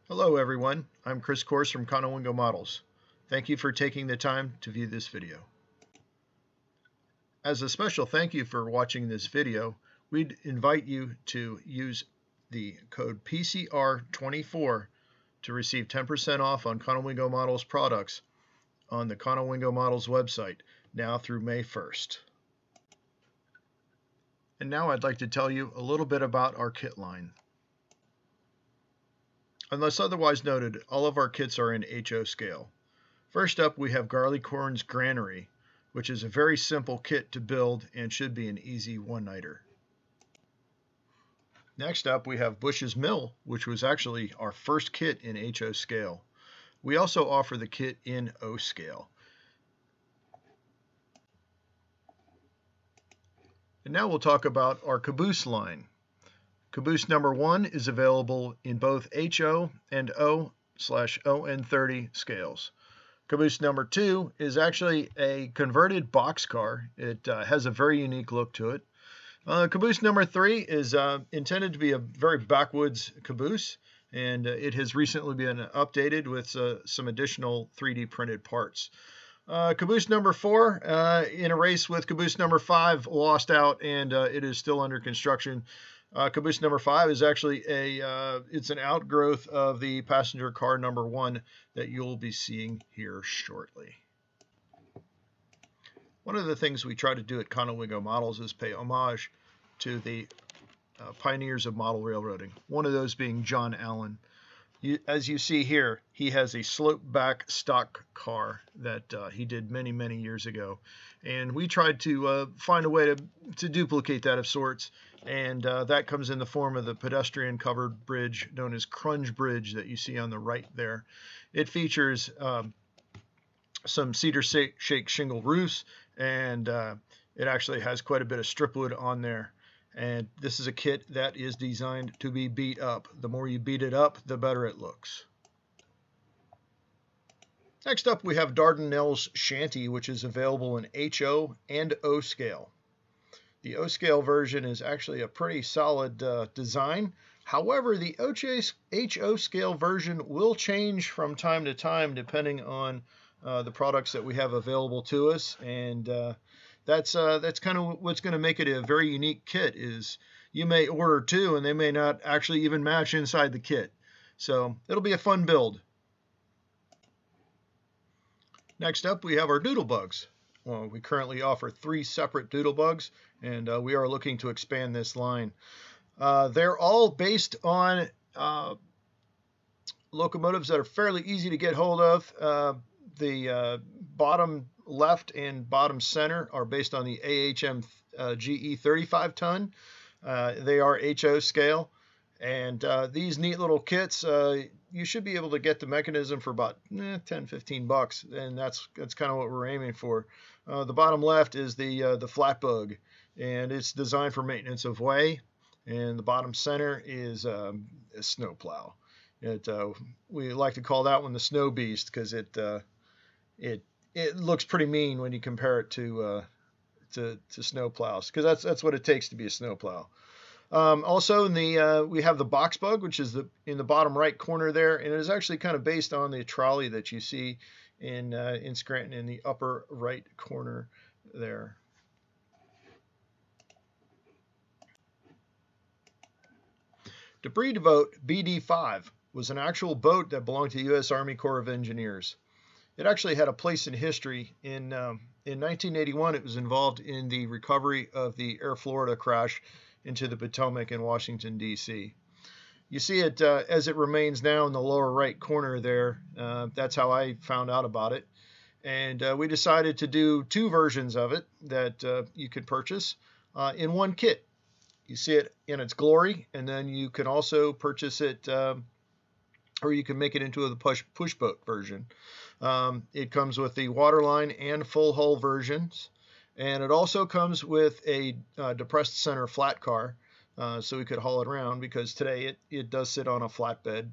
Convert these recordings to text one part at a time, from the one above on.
Hello everyone, I'm Chris Kors from Conowingo Models. Thank you for taking the time to view this video. As a special thank you for watching this video, we'd invite you to use the code PCR24 to receive 10% off on Conowingo Models products on the Conowingo Models website now through May 1st. And now I'd like to tell you a little bit about our kit line. Unless otherwise noted, all of our kits are in HO scale. First up, we have Garlicorn's Granary, which is a very simple kit to build and should be an easy one-nighter. Next up, we have Bush's Mill, which was actually our first kit in HO scale. We also offer the kit in O scale. And now we'll talk about our caboose line. Caboose number 1 is available in both HO and O/ON30 scales. Caboose number 2 is actually a converted boxcar. It has a very unique look to it. Caboose number 3 is intended to be a very backwoods caboose, and it has recently been updated with some additional 3D printed parts. Caboose number 4, in a race with caboose number 5, lost out, and it is still under construction. Caboose number 5 is actually it's an outgrowth of the passenger car number 1 that you'll be seeing here shortly. One of the things we try to do at Conowingo Models is pay homage to the pioneers of model railroading, one of those being John Allen. As you see here, he has a slope-back stock car that he did many, many years ago. And we tried to find a way to duplicate that of sorts. And that comes in the form of the pedestrian-covered bridge known as Crunch Bridge that you see on the right there. It features some cedar shake shingle roofs, and it actually has quite a bit of strip wood on there. And this is a kit that is designed to be beat up. The more you beat it up, the better it looks. Next up, we have Dardanelle's Shanty, which is available in HO and O scale. The O scale version is actually a pretty solid design. However, the HO scale version will change from time to time depending on the products that we have available to us, and that's kind of what's going to make it a very unique kit. Is you may order 2 and they may not actually even match inside the kit. So it'll be a fun build. Next up, we have our Doodlebugs. Well, we currently offer 3 separate Doodlebugs, and we are looking to expand this line. They're all based on locomotives that are fairly easy to get hold of. The bottom left and bottom center are based on the AHM GE 35 ton. They are HO scale, and these neat little kits, you should be able to get the mechanism for about $10-15, and that's kind of what we're aiming for. The bottom left is the flat bug, and it's designed for maintenance of way, and the bottom center is a snowplow. We like to call that one the snow beast because it looks pretty mean when you compare it to snowplows, because that's what it takes to be a snowplow. Also, we have the box bug, which is in the bottom right corner there, and it is actually kind of based on the trolley that you see in Scranton in the upper right corner there. Debris boat BD5 was an actual boat that belonged to the U.S. Army Corps of Engineers. It actually had a place in history. In 1981, it was involved in the recovery of the Air Florida crash into the Potomac in Washington, D.C. You see it as it remains now in the lower right corner there. That's how I found out about it. And we decided to do 2 versions of it that you could purchase in one kit. You see it in its glory, and then you can also purchase it, or you can make it into the push boat version. It comes with the waterline and full hull versions, and it also comes with a depressed center flat car, so we could haul it around, because today it does sit on a flatbed,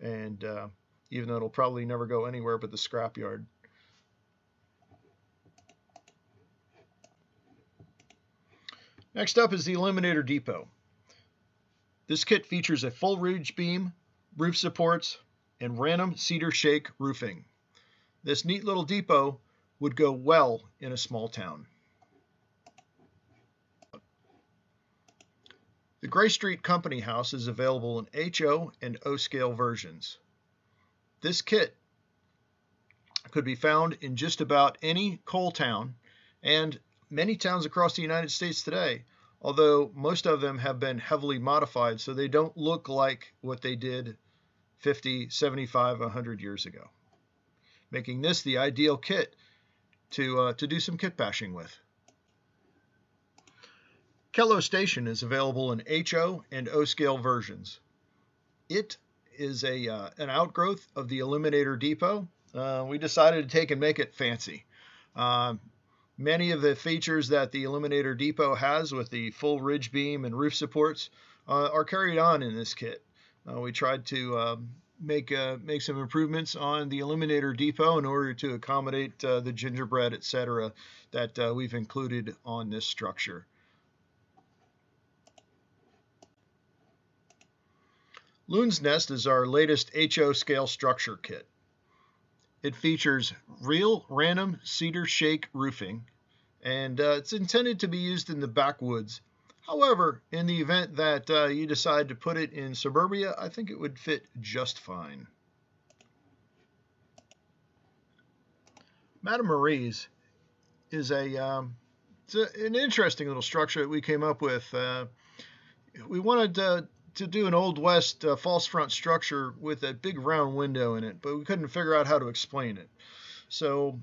and even though it'll probably never go anywhere but the scrapyard. Next up is the Eliminator Depot. This kit features a full ridge beam, roof supports, and random cedar shake roofing. This neat little depot would go well in a small town. The Gray Street Company House is available in HO and O scale versions. This kit could be found in just about any coal town and many towns across the United States today, although most of them have been heavily modified so they don't look like what they did 50, 75, 100 years ago, making this the ideal kit to do some kit bashing with. Kello Station is available in HO and O scale versions. It is an outgrowth of the Eliminator Depot. We decided to take and make it fancy. Many of the features that the Eliminator Depot has with the full ridge beam and roof supports are carried on in this kit. We tried to make some improvements on the Eliminator Depot in order to accommodate the gingerbread, etc., that we've included on this structure. Loon's Nest is our latest HO scale structure kit. It features real random cedar shake roofing, and it's intended to be used in the backwoods. However, in the event that you decide to put it in suburbia, I think it would fit just fine. Madame Marie's is an interesting little structure that we came up with. We wanted to do an Old West false front structure with a big round window in it, but we couldn't figure out how to explain it. So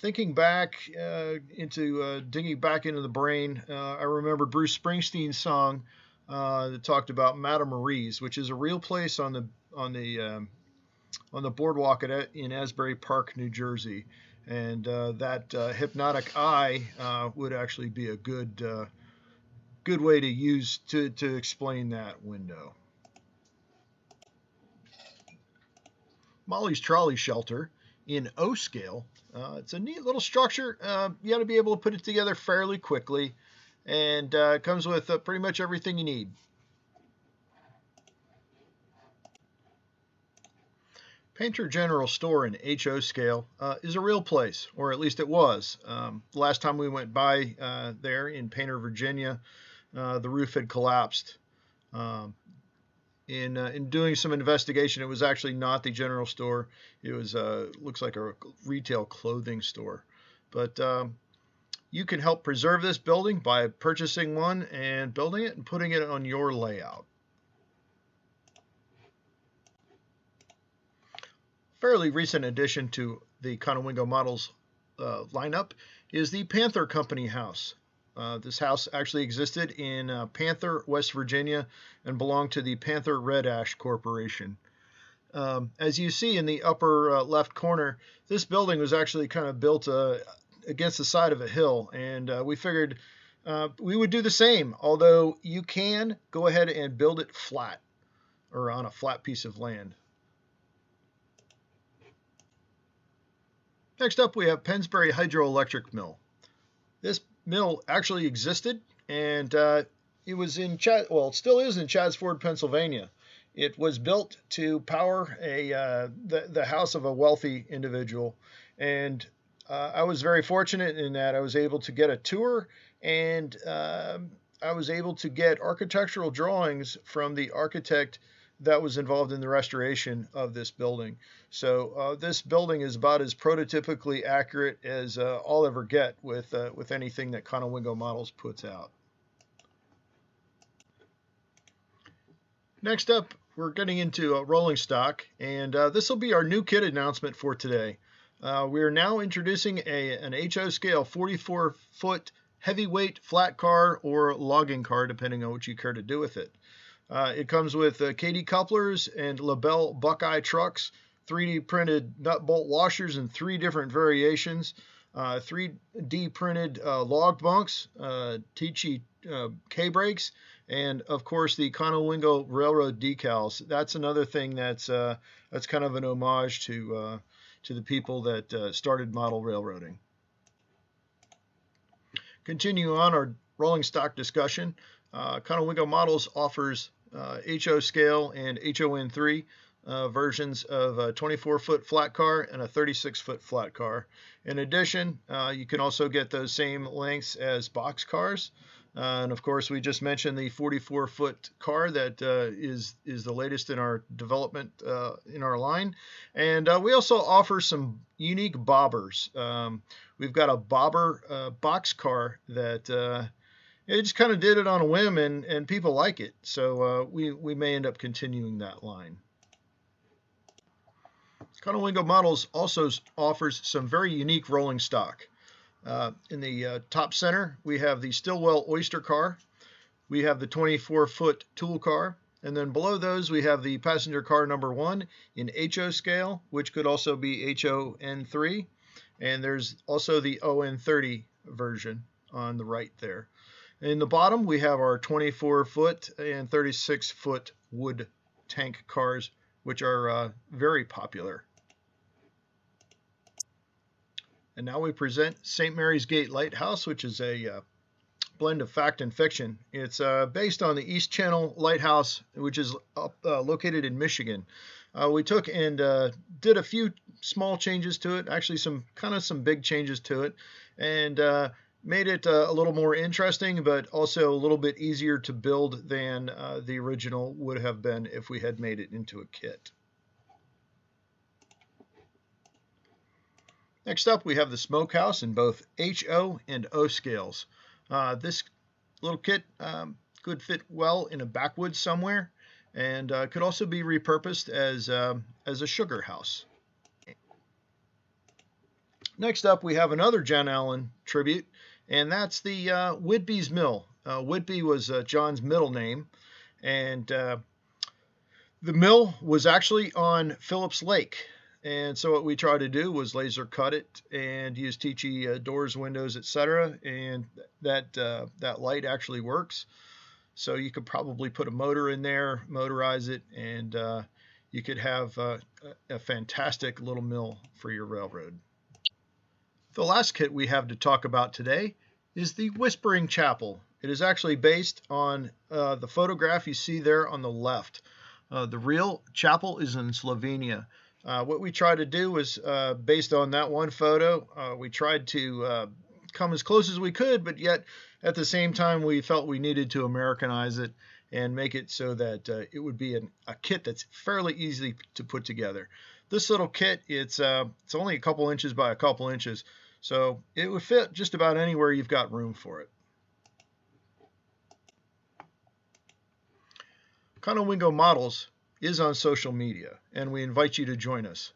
thinking back digging back into the brain, I remembered Bruce Springsteen's song that talked about Madame Marie's, which is a real place on the boardwalk in Asbury Park, New Jersey, and that hypnotic eye would actually be a good way to use to explain that window. Molly's Trolley Shelter in O scale. It's a neat little structure. You got to be able to put it together fairly quickly, and it comes with pretty much everything you need. Painter General Store in HO scale is a real place, or at least it was. The last time we went by there in Painter, Virginia, the roof had collapsed. In doing some investigation, it was actually not the general store. It was looks like a retail clothing store. But you can help preserve this building by purchasing one and building it and putting it on your layout. Fairly recent addition to the Conowingo Models lineup is the Panther Company House. This house actually existed in Panther, West Virginia, and belonged to the Panther Red Ash Corporation. As you see in the upper left corner, this building was actually kind of built against the side of a hill, and we figured we would do the same, although you can go ahead and build it flat or on a flat piece of land. Next up, we have Pennsbury Hydroelectric Mill. This mill actually existed, and it was in it still is in Chadsford, Pennsylvania. It was built to power the house of a wealthy individual, and I was very fortunate in that I was able to get a tour, and I was able to get architectural drawings from the architect that was involved in the restoration of this building. So this building is about as prototypically accurate as I'll ever get with anything that Conowingo Models puts out. Next up, we're getting into rolling stock, and this will be our new kit announcement for today. We are now introducing an HO scale 44-foot heavyweight flat car or logging car, depending on what you care to do with it. It comes with Katy couplers and LaBelle Buckeye trucks, 3D printed nut bolt washers in 3 different variations, 3D printed log bunks, Tichy K-brakes, and of course the Conowingo Railroad decals. That's another thing that's kind of an homage to the people that started model railroading. Continue on our rolling stock discussion. Conowingo Models offers HO scale and HON3 versions of a 24-foot flat car and a 36-foot flat car. In addition, you can also get those same lengths as box cars. And of course, we just mentioned the 44-foot car that is the latest in our development in our line. And we also offer some unique bobbers. We've got a bobber box car that it just kind of did it on a whim, and people like it. So we may end up continuing that line. Conowingo Models also offers some very unique rolling stock. In the top center, we have the Stillwell Oyster car. We have the 24-foot tool car. And then below those, we have the passenger car number 1 in HO scale, which could also be HON3. And there's also the ON30 version on the right there. In the bottom, we have our 24-foot and 36-foot wood tank cars, which are very popular. And now we present St. Mary's Gate Lighthouse, which is a blend of fact and fiction. It's based on the East Channel Lighthouse, which is located in Michigan. We took and did a few small changes to it, actually some big changes to it, and made it a little more interesting, but also a little bit easier to build than the original would have been if we had made it into a kit. Next up, we have the smokehouse in both HO and O scales. This little kit could fit well in a backwoods somewhere, and could also be repurposed as a sugar house. Next up, we have another John Allen tribute, and that's the Whitby's Mill. Whitby was John's middle name, and the mill was actually on Phillips Lake. And so what we tried to do was laser cut it and use Tichy doors, windows, etc. And that light actually works. So you could probably put a motor in there, motorize it, and you could have a fantastic little mill for your railroad. The last kit we have to talk about today is the Whispering Chapel. It is actually based on the photograph you see there on the left. The real chapel is in Slovenia. What we tried to do was, based on that one photo, we tried to come as close as we could, but yet at the same time we felt we needed to Americanize it and make it so that it would be a kit that's fairly easy to put together. This little kit, it's only a couple inches by a couple inches, so it would fit just about anywhere you've got room for it. Conowingo Models is on social media, and we invite you to join us.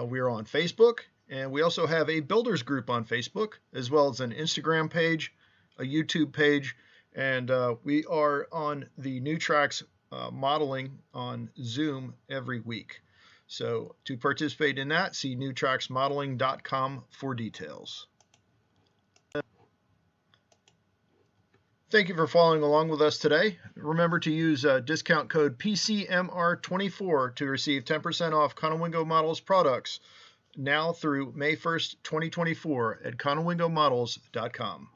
We are on Facebook, and we also have a builders group on Facebook, as well as an Instagram page, a YouTube page, and we are on the New Tracks modeling on Zoom every week. So to participate in that, see newtracksmodeling.com for details. Thank you for following along with us today. Remember to use discount code PCMR24 to receive 10% off Conowingo Models products now through May 1st, 2024 at conowingomodels.com.